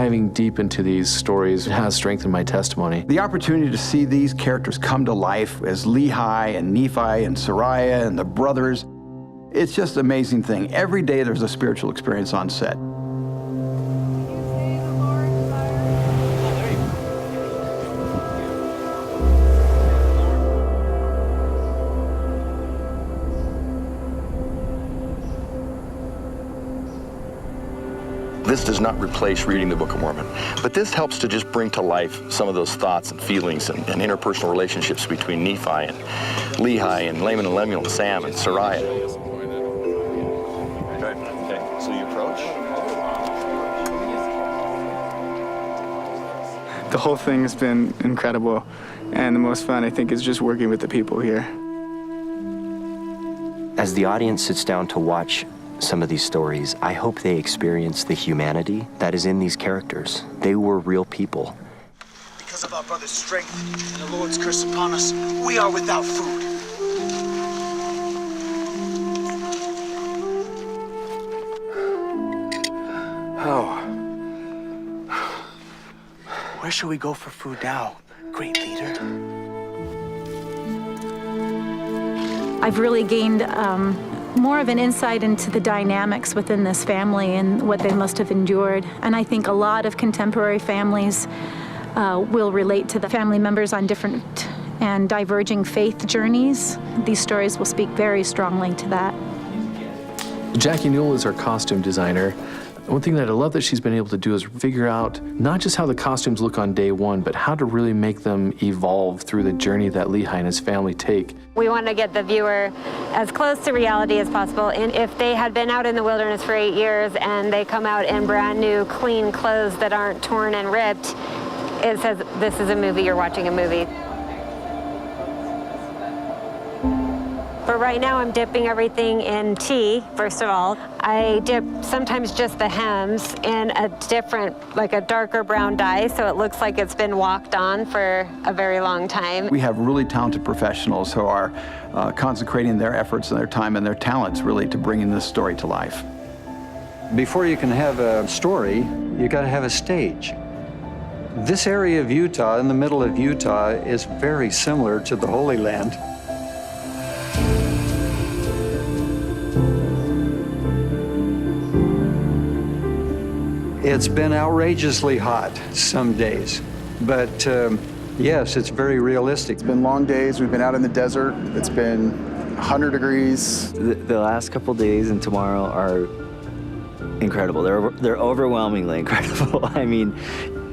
diving deep into these stories has strengthened my testimony. The opportunity to see these characters come to life as Lehi and Nephi and Sariah and the brothers, it's just an amazing thing. Every day there's a spiritual experience on set. This does not replace reading the Book of Mormon, but this helps to just bring to life some of those thoughts and feelings and interpersonal relationships between Nephi and Lehi and Laman and Lemuel and Sam and Sariah. Okay, so you approach. The whole thing has been incredible, and the most fun, I think, is just working with the people here. As the audience sits down to watch some of these stories, I hope they experience the humanity that is in these characters. They were real people. Because of our brother's strength and the Lord's curse upon us, we are without food. Oh. Where shall we go for food now, great leader? I've really gained more of an insight into the dynamics within this family and what they must have endured. And I think a lot of contemporary families will relate to the family members on different and diverging faith journeys. These stories will speak very strongly to that. Jackie Newell is our costume designer. One thing that I love that she's been able to do is figure out not just how the costumes look on day one, but how to really make them evolve through the journey that Lehi and his family take. We want to get the viewer as close to reality as possible. And if they had been out in the wilderness for 8 years and they come out in brand new, clean clothes that aren't torn and ripped, it says this is a movie, you're watching a movie. But right now I'm dipping everything in tea, first of all. I dip sometimes just the hems in a different, like a darker brown dye, so it looks like it's been walked on for a very long time. We have really talented professionals who are consecrating their efforts and their time and their talents really to bringing this story to life. Before you can have a story, you got to have a stage. This area of Utah, in the middle of Utah, is very similar to the Holy Land. It's been outrageously hot some days, but yes, it's very realistic. It's been long days. We've been out in the desert. It's been 100 degrees. The last couple days and tomorrow are incredible. They're overwhelmingly incredible. I mean,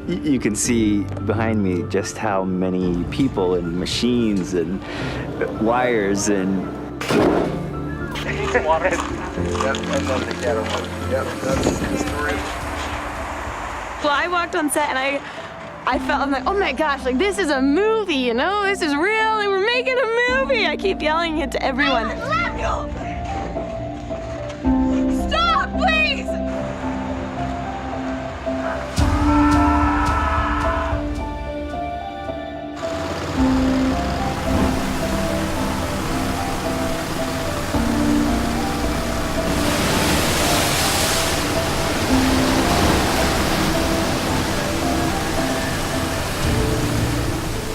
you can see behind me just how many people and machines and wires and... Water. Yep, I love the cattle. Yep, that's the story. Well, I walked on set and I felt, I'm like, oh my gosh, like this is a movie, you know? This is real and we're making a movie. I keep yelling it to everyone. Stop, please!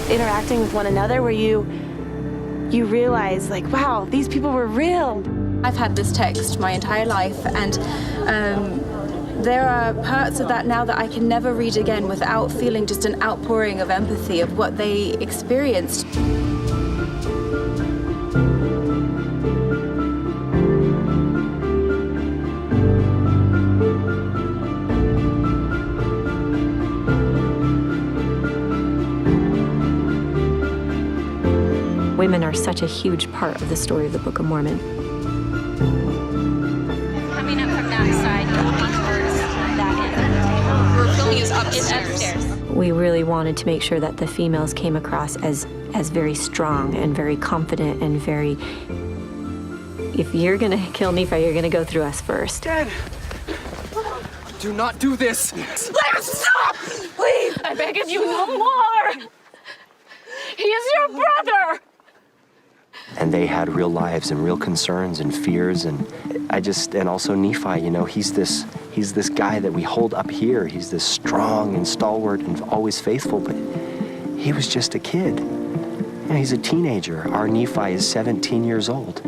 Interacting with one another where you realize, like, wow, these people were real. I've had this text my entire life, and there are parts of that now that I can never read again without feeling just an outpouring of empathy of what they experienced. Women are such a huge part of the story of the Book of Mormon. Coming up from that side, going towards that end. We're filming is upstairs. We really wanted to make sure that the females came across as very strong and very confident and very, if you're gonna kill Nephi, you're gonna go through us first. Dad! Do not do this! Let him stop! Please! I beg of you, no more! He is your brother! And they had real lives and real concerns and fears, and also Nephi, you know, he's this guy that we hold up here. He's this strong and stalwart and always faithful, but he was just a kid. You know, he's a teenager. Our Nephi is 17 years old.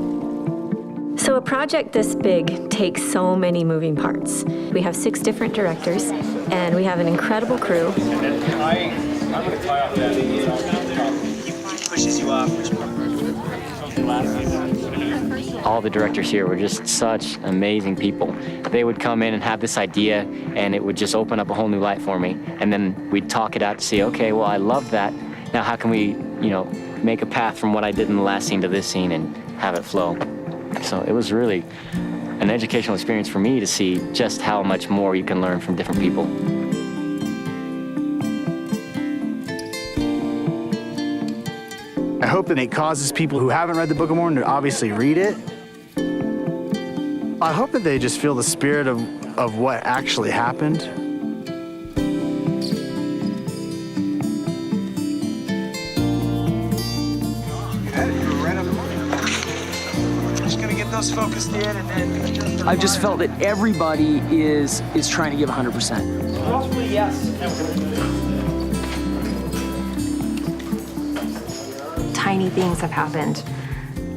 So a project this big takes so many moving parts. We have 6 different directors, and we have an incredible crew. I'm going to tie off that. He pushes you off. All the directors here were just such amazing people. They would come in and have this idea, and it would just open up a whole new light for me. And then we'd talk it out to see, okay, well, I love that. Now how can we, you know, make a path from what I did in the last scene to this scene and have it flow? So it was really an educational experience for me to see just how much more you can learn from different people. I hope that it causes people who haven't read the Book of Mormon to obviously read it. I hope that they just feel the spirit of what actually happened. Just going to get those focused in and then... I've just felt that everybody is trying to give 100%. Possibly, yes. Tiny things have happened,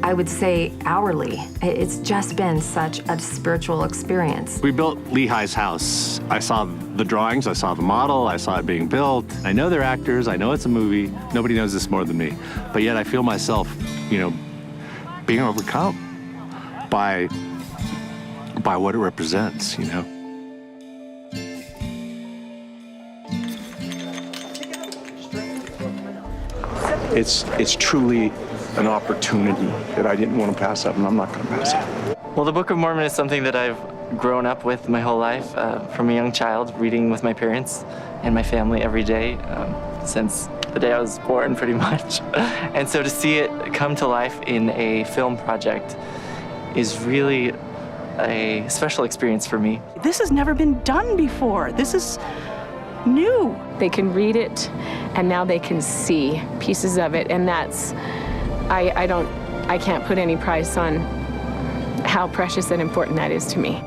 I would say hourly. It's just been such a spiritual experience. We built Lehi's house. I saw the drawings, I saw the model, I saw it being built. I know they're actors, I know it's a movie. Nobody knows this more than me. But yet I feel myself, you know, being overcome by what it represents, you know. It's truly an opportunity that I didn't want to pass up, and I'm not going to pass up. Well, the Book of Mormon is something that I've grown up with my whole life, from a young child, reading with my parents and my family every day, since the day I was born, pretty much. And so to see it come to life in a film project is really a special experience for me. This has never been done before. This is new. They can read it, and now they can see pieces of it, and that's, I can't put any price on how precious and important that is to me.